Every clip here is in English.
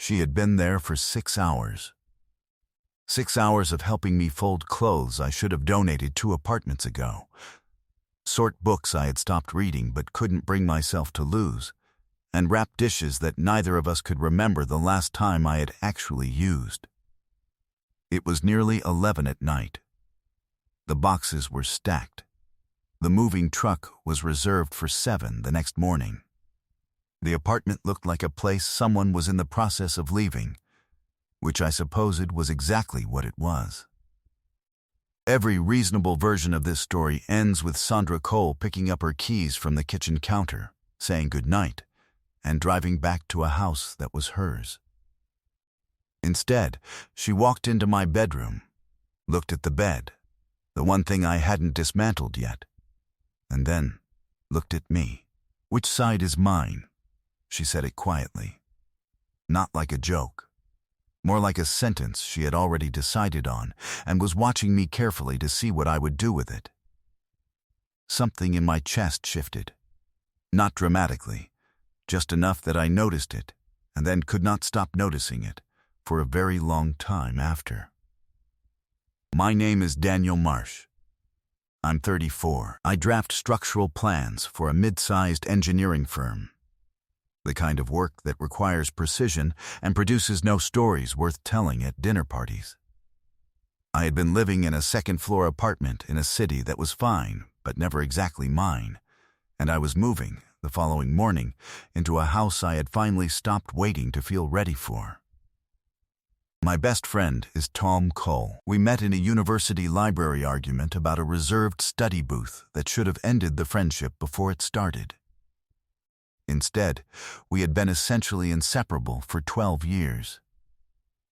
She had been there for 6 hours. 6 hours of helping me fold clothes I should have donated 2 apartments ago, sort books I had stopped reading but couldn't bring myself to lose, and wrap dishes that neither of us could remember the last time I had actually used. It was nearly 11 at night. The boxes were stacked. The moving truck was reserved for 7 the next morning. The apartment looked like a place someone was in the process of leaving, which I supposed was exactly what it was. Every reasonable version of this story ends with Sandra Cole picking up her keys from the kitchen counter, saying goodnight, and driving back to a house that was hers. Instead, she walked into my bedroom, looked at the bed, the one thing I hadn't dismantled yet, and then looked at me. "Which side is mine?" She said it quietly. Not like a joke. More like a sentence she had already decided on and was watching me carefully to see what I would do with it. Something in my chest shifted. Not dramatically, just enough that I noticed it and then could not stop noticing it for a very long time after. My name is Daniel Marsh. I'm 34. I draft structural plans for a mid-sized engineering firm. The kind of work that requires precision and produces no stories worth telling at dinner parties. I had been living in a second-floor apartment in a city that was fine, but never exactly mine, and I was moving, the following morning, into a house I had finally stopped waiting to feel ready for. My best friend is Tom Cole. We met in a university library argument about a reserved study booth that should have ended the friendship before it started. Instead, we had been essentially inseparable for 12 years.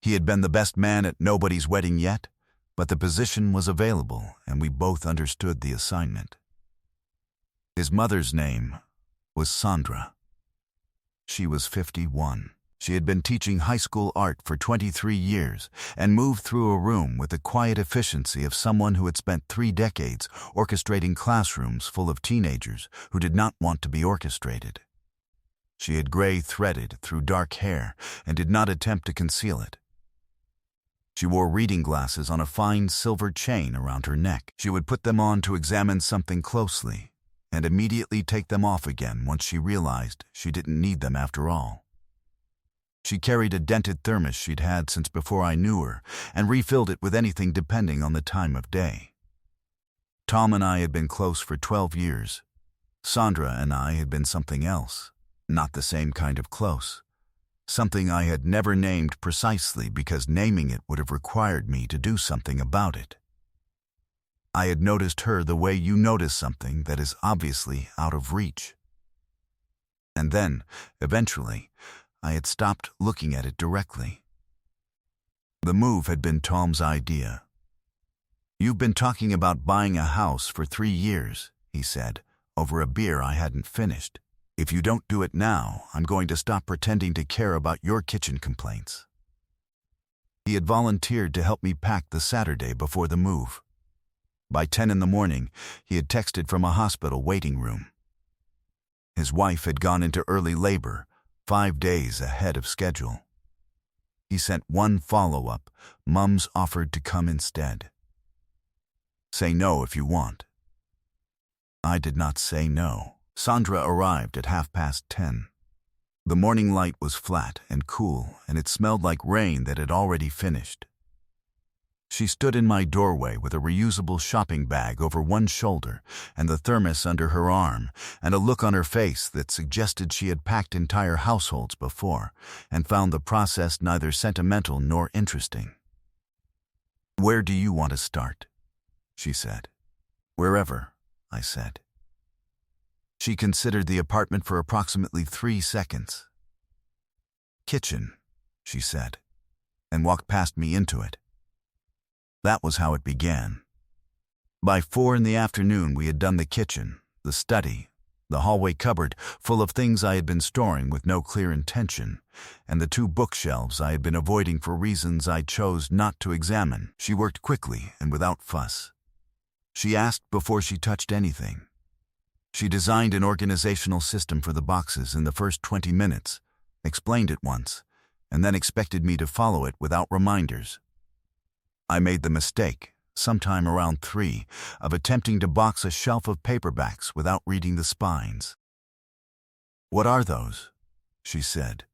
He had been the best man at nobody's wedding yet, but the position was available and we both understood the assignment. His mother's name was Sandra. She was 51. She had been teaching high school art for 23 years and moved through a room with the quiet efficiency of someone who had spent 3 decades orchestrating classrooms full of teenagers who did not want to be orchestrated. She had gray-threaded through dark hair and did not attempt to conceal it. She wore reading glasses on a fine silver chain around her neck. She would put them on to examine something closely and immediately take them off again once she realized she didn't need them after all. She carried a dented thermos she'd had since before I knew her and refilled it with anything depending on the time of day. Tom and I had been close for 12 years. Sandra and I had been something else. Not the same kind of close. Something I had never named precisely because naming it would have required me to do something about it. I had noticed her the way you notice something that is obviously out of reach. And then, eventually, I had stopped looking at it directly. The move had been Tom's idea. "You've been talking about buying a house for 3 years," he said, over a beer I hadn't finished. "If you don't do it now, I'm going to stop pretending to care about your kitchen complaints." He had volunteered to help me pack the Saturday before the move. By 10 in the morning, he had texted from a hospital waiting room. His wife had gone into early labor, 5 days ahead of schedule. He sent one follow-up, "Mum's offered to come instead. Say no if you want." I did not say no. Sandra arrived at 10:30. The morning light was flat and cool, and it smelled like rain that had already finished. She stood in my doorway with a reusable shopping bag over one shoulder and the thermos under her arm, and a look on her face that suggested she had packed entire households before and found the process neither sentimental nor interesting. "Where do you want to start?" she said. "Wherever," I said. She considered the apartment for approximately 3 seconds. "Kitchen," she said, and walked past me into it. That was how it began. By 4 in the afternoon we had done the kitchen, the study, the hallway cupboard full of things I had been storing with no clear intention, and the 2 bookshelves I had been avoiding for reasons I chose not to examine. She worked quickly and without fuss. She asked before she touched anything. She designed an organizational system for the boxes in the first 20 minutes, explained it once, and then expected me to follow it without reminders. I made the mistake, sometime around 3, of attempting to box a shelf of paperbacks without reading the spines. "What are those?" she said,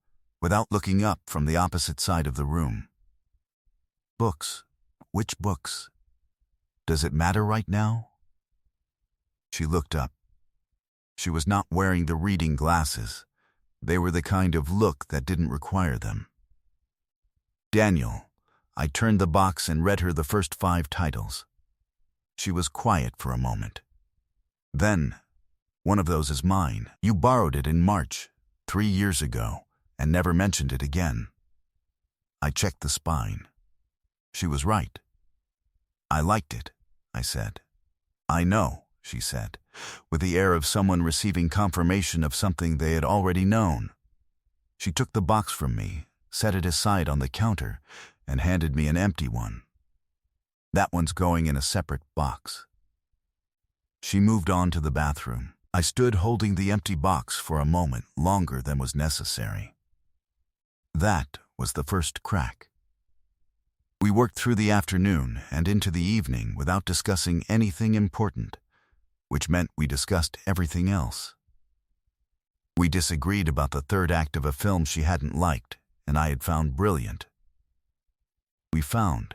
without looking up from the opposite side of the room. "Books. Which books? Does it matter right now?" She looked up. She was not wearing the reading glasses. They were the kind of look that didn't require them. "Daniel." I turned the box and read her the first 5 titles. She was quiet for a moment. Then, "One of those is mine. You borrowed it in March, 3 years ago, and never mentioned it again." I checked the spine. She was right. "I liked it," I said. "I know," she said, with the air of someone receiving confirmation of something they had already known. She took the box from me, set it aside on the counter, and handed me an empty one. "That one's going in a separate box." She moved on to the bathroom. I stood holding the empty box for a moment longer than was necessary. That was the first crack. We worked through the afternoon and into the evening without discussing anything important, which meant we discussed everything else. We disagreed about the third act of a film she hadn't liked and I had found brilliant. We found,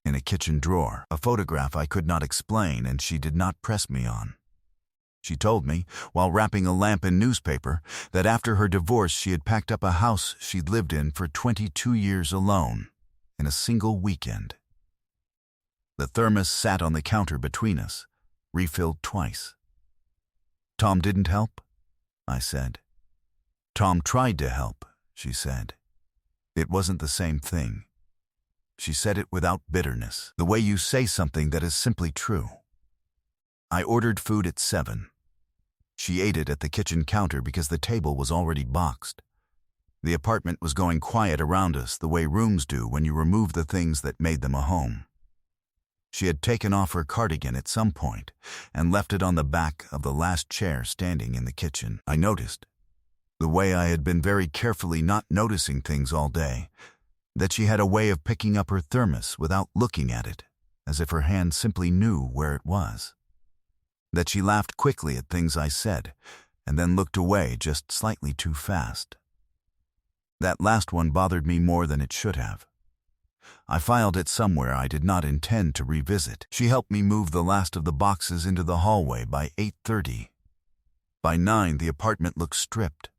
in a kitchen drawer, a photograph I could not explain and she did not press me on. She told me, while wrapping a lamp in newspaper, that after her divorce she had packed up a house she'd lived in for 22 years alone, in a single weekend. The thermos sat on the counter between us, refilled twice. "Tom didn't help?" I said. "Tom tried to help," she said. "It wasn't the same thing." She said it without bitterness, the way you say something that is simply true. I ordered food at 7. She ate it at the kitchen counter because the table was already boxed. The apartment was going quiet around us the way rooms do when you remove the things that made them a home. She had taken off her cardigan at some point and left it on the back of the last chair standing in the kitchen. I noticed, the way I had been very carefully not noticing things all day, that she had a way of picking up her thermos without looking at it, as if her hand simply knew where it was. That she laughed quickly at things I said, and then looked away just slightly too fast. That last one bothered me more than it should have. I filed it somewhere I did not intend to revisit. She helped me move the last of the boxes into the hallway by 8:30. By 9, the apartment looked stripped.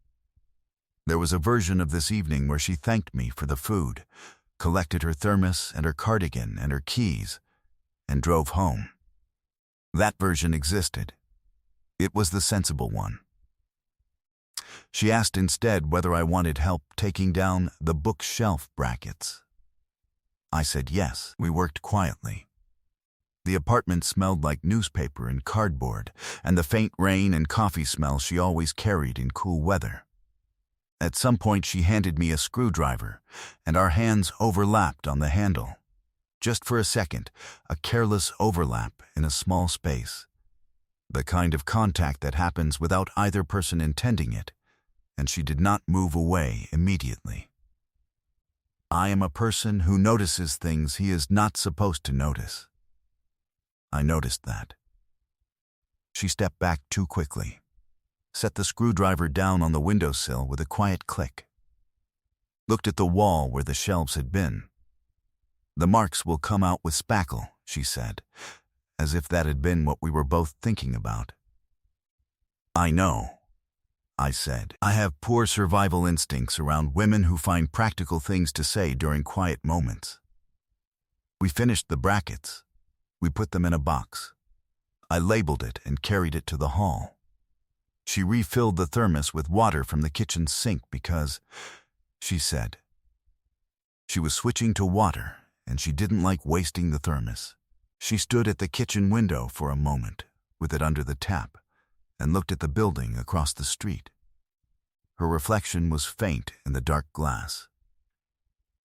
There was a version of this evening where she thanked me for the food, collected her thermos and her cardigan and her keys, and drove home. That version existed. It was the sensible one. She asked instead whether I wanted help taking down the bookshelf brackets. I said yes. We worked quietly. The apartment smelled like newspaper and cardboard, and the faint rain and coffee smell she always carried in cool weather. At some point she handed me a screwdriver, and our hands overlapped on the handle. Just for a second, a careless overlap in a small space. The kind of contact that happens without either person intending it, and she did not move away immediately. I am a person who notices things he is not supposed to notice. I noticed that. She stepped back too quickly, set the screwdriver down on the windowsill with a quiet click, looked at the wall where the shelves had been. "The marks will come out with spackle," she said, as if that had been what we were both thinking about. "I know," I said. "I have poor survival instincts around women who find practical things to say during quiet moments." We finished the brackets. We put them in a box. I labeled it and carried it to the hall. She refilled the thermos with water from the kitchen sink because, she said, she was switching to water and she didn't like wasting the thermos. She stood at the kitchen window for a moment, with it under the tap, and looked at the building across the street. Her reflection was faint in the dark glass.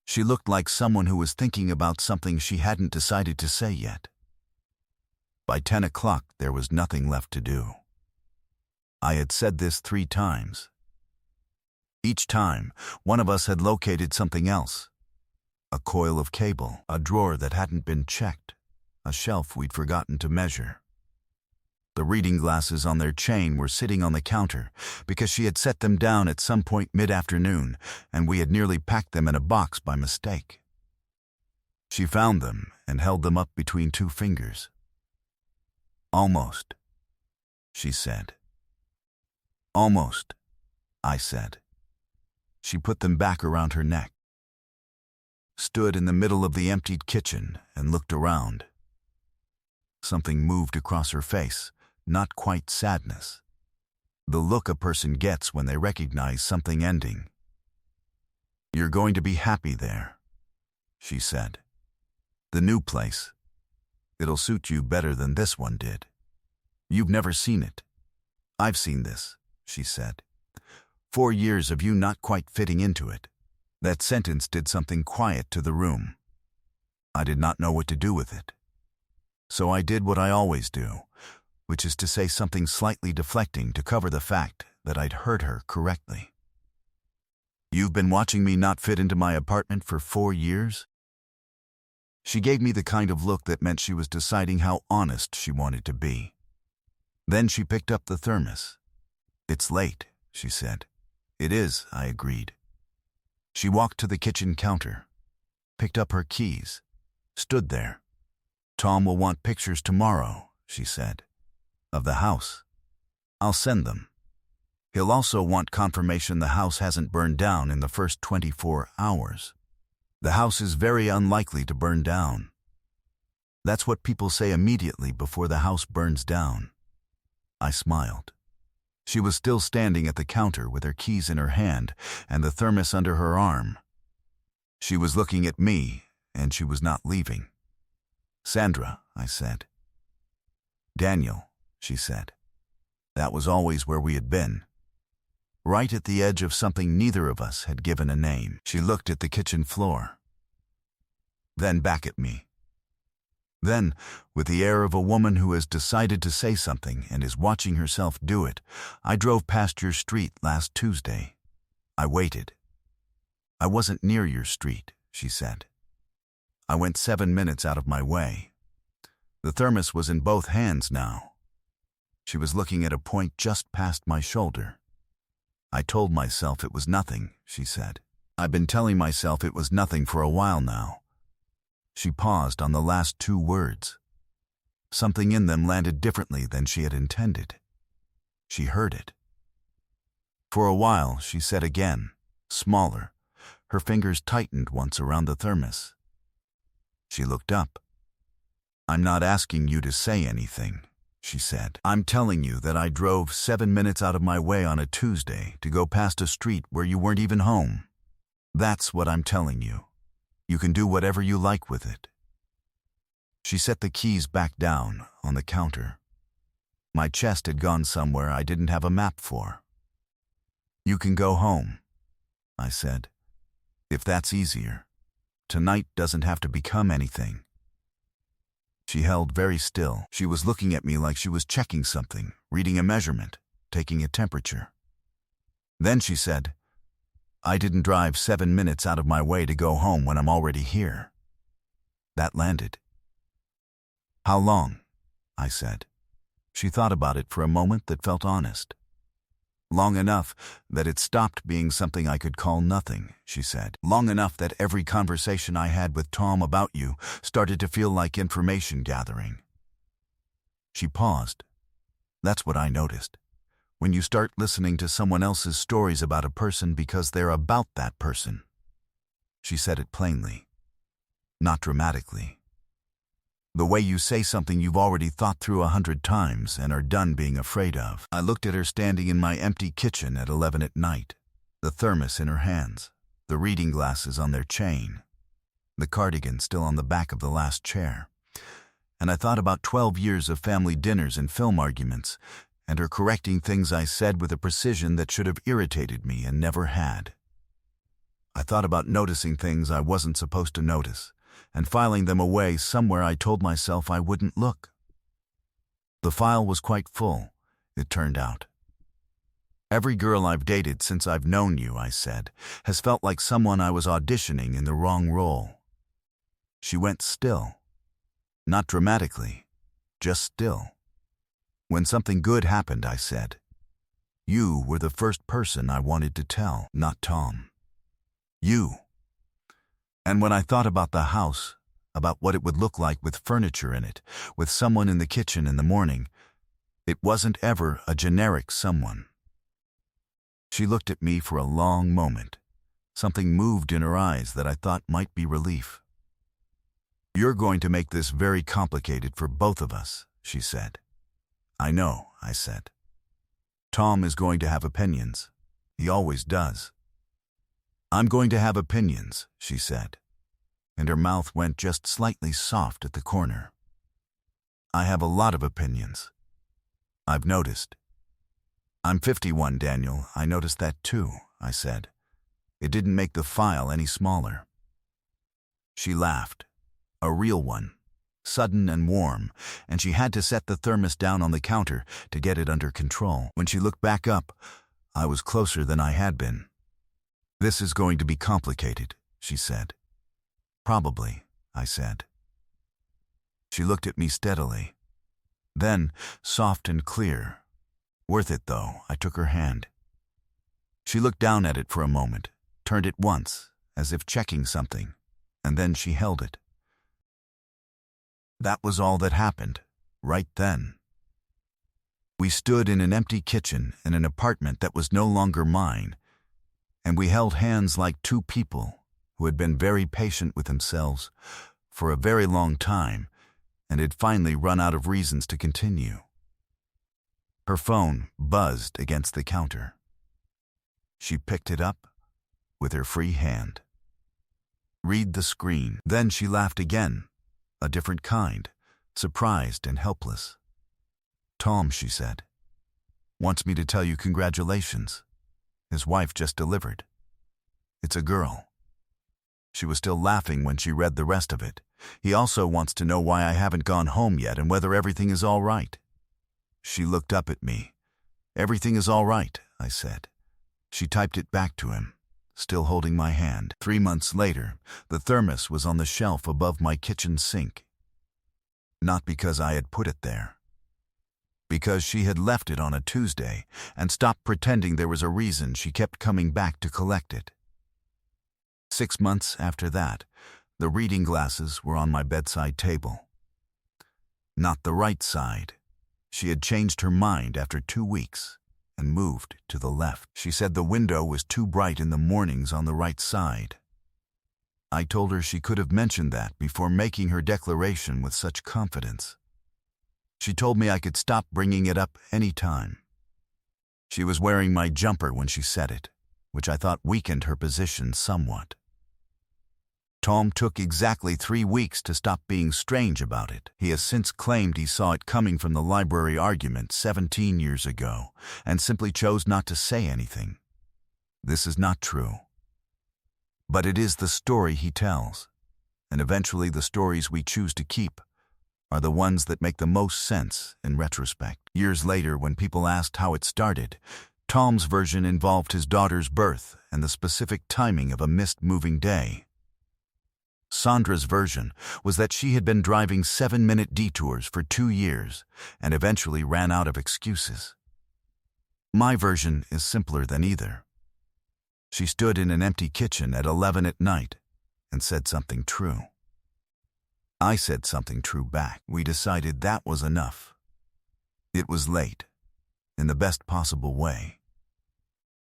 She looked like someone who was thinking about something she hadn't decided to say yet. By 10 o'clock, there was nothing left to do. I had said this 3 times. Each time, one of us had located something else. A coil of cable, a drawer that hadn't been checked, a shelf we'd forgotten to measure. The reading glasses on their chain were sitting on the counter because she had set them down at some point mid-afternoon, and we had nearly packed them in a box by mistake. She found them and held them up between two fingers. "Almost," she said. "Almost," I said. She put them back around her neck, stood in the middle of the emptied kitchen, and looked around. Something moved across her face, not quite sadness. The look a person gets when they recognize something ending. "You're going to be happy there," she said. "The new place. It'll suit you better than this one did. You've never seen it. I've seen this," she said. 4 years of you not quite fitting into it." That sentence did something quiet to the room. I did not know what to do with it. So I did what I always do, which is to say something slightly deflecting to cover the fact that I'd heard her correctly. "You've been watching me not fit into my apartment for 4 years?" She gave me the kind of look that meant she was deciding how honest she wanted to be. Then she picked up the thermos. "It's late," she said. "It is," I agreed. She walked to the kitchen counter, picked up her keys, stood there. "Tom will want pictures tomorrow," she said, "of the house. I'll send them. He'll also want confirmation the house hasn't burned down in the first 24 hours. The house is very unlikely to burn down. That's what people say immediately before the house burns down." I smiled. She was still standing at the counter with her keys in her hand and the thermos under her arm. She was looking at me, and she was not leaving. "Sandra," I said. "Daniel," she said. That was always where we had been. Right at the edge of something neither of us had given a name. She looked at the kitchen floor. Then back at me. Then, with the air of a woman who has decided to say something and is watching herself do it, "I drove past your street last Tuesday. I waited. I wasn't near your street," she said. "I went 7 minutes out of my way." The thermos was in both hands now. She was looking at a point just past my shoulder. "I told myself it was nothing," she said. "I've been telling myself it was nothing for a while now." She paused on the last 2 words. Something in them landed differently than she had intended. She heard it. "For a while," she said again, smaller. Her fingers tightened once around the thermos. She looked up. "I'm not asking you to say anything," she said. "I'm telling you that I drove 7 minutes out of my way on a Tuesday to go past a street where you weren't even home. That's what I'm telling you. You can do whatever you like with it." She set the keys back down on the counter. My chest had gone somewhere I didn't have a map for. "You can go home," I said. "If that's easier. Tonight doesn't have to become anything." She held very still. She was looking at me like she was checking something, reading a measurement, taking a temperature. Then she said, "I didn't drive 7 minutes out of my way to go home when I'm already here." That landed. "How long?" I said. She thought about it for a moment that felt honest. "Long enough that it stopped being something I could call nothing," she said. "Long enough that every conversation I had with Tom about you started to feel like information gathering." She paused. "That's what I noticed. When you start listening to someone else's stories about a person because they're about that person." She said it plainly, not dramatically. "The way you say something you've already thought through 100 times and are done being afraid of." I looked at her standing in my empty kitchen at 11 at night, the thermos in her hands, the reading glasses on their chain, the cardigan still on the back of the last chair. And I thought about 12 years of family dinners and film arguments, and her correcting things I said with a precision that should have irritated me and never had. I thought about noticing things I wasn't supposed to notice, and filing them away somewhere I told myself I wouldn't look. The file was quite full, it turned out. Every girl I've dated since I've known you, I said, has felt like someone I was auditioning in the wrong role. She went still. Not dramatically, just still. When something good happened, I said, you were the first person I wanted to tell, not Tom. You. And when I thought about the house, about what it would look like with furniture in it, with someone in the kitchen in the morning, it wasn't ever a generic someone. She looked at me for a long moment. Something moved in her eyes that I thought might be relief. You're going to make this very complicated for both of us, she said. I know, I said. Tom is going to have opinions. He always does. I'm going to have opinions, she said, and her mouth went just slightly soft at the corner. I have a lot of opinions. I've noticed. I'm 51, Daniel. I noticed that too, I said. It didn't make the file any smaller. She laughed. A real one. Sudden and warm, and she had to set the thermos down on the counter to get it under control. When she looked back up, I was closer than I had been. This is going to be complicated, she said. Probably, I said. She looked at me steadily. Then, soft and clear. Worth it, though, I took her hand. She looked down at it for a moment, turned it once, as if checking something, and then she held it. That was all that happened, right then. We stood in an empty kitchen in an apartment that was no longer mine, and we held hands like two people who had been very patient with themselves for a very long time and had finally run out of reasons to continue. Her phone buzzed against the counter. She picked it up with her free hand. Read the screen. Then she laughed again, a different kind, surprised and helpless. Tom, she said, wants me to tell you congratulations. His wife just delivered. It's a girl. She was still laughing when she read the rest of it. He also wants to know why I haven't gone home yet and whether everything is all right. She looked up at me. Everything is all right, I said. She typed it back to him, still holding my hand. 3 months later, the thermos was on the shelf above my kitchen sink. Not because I had put it there. Because she had left it on a Tuesday and stopped pretending there was a reason she kept coming back to collect it. 6 months after that, the reading glasses were on my bedside table. Not the right side. She had changed her mind after 2 weeks and moved to the left. She said the window was too bright in the mornings on the right side. I told her she could have mentioned that before making her declaration with such confidence. She told me I could stop bringing it up any time. She was wearing my jumper when she said it, which I thought weakened her position somewhat. Tom took exactly 3 weeks to stop being strange about it. He has since claimed he saw it coming from the library argument 17 years ago and simply chose not to say anything. This is not true. But it is the story he tells, and eventually the stories we choose to keep are the ones that make the most sense in retrospect. Years later, when people asked how it started, Tom's version involved his daughter's birth and the specific timing of a missed moving day. Sandra's version was that she had been driving 7-minute detours for 2 years and eventually ran out of excuses. My version is simpler than either. She stood in an empty kitchen at 11 at night and said something true. I said something true back. We decided that was enough. It was late, in the best possible way,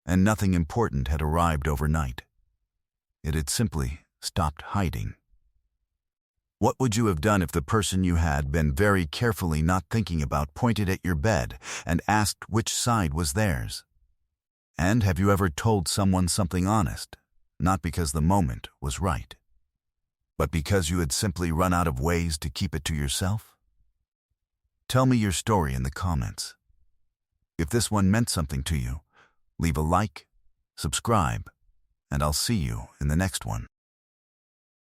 and nothing important had arrived overnight. It had simply stopped hiding. What would you have done if the person you had been very carefully not thinking about pointed at your bed and asked which side was theirs? And have you ever told someone something honest, not because the moment was right, but because you had simply run out of ways to keep it to yourself? Tell me your story in the comments. If this one meant something to you, leave a like, subscribe, and I'll see you in the next one.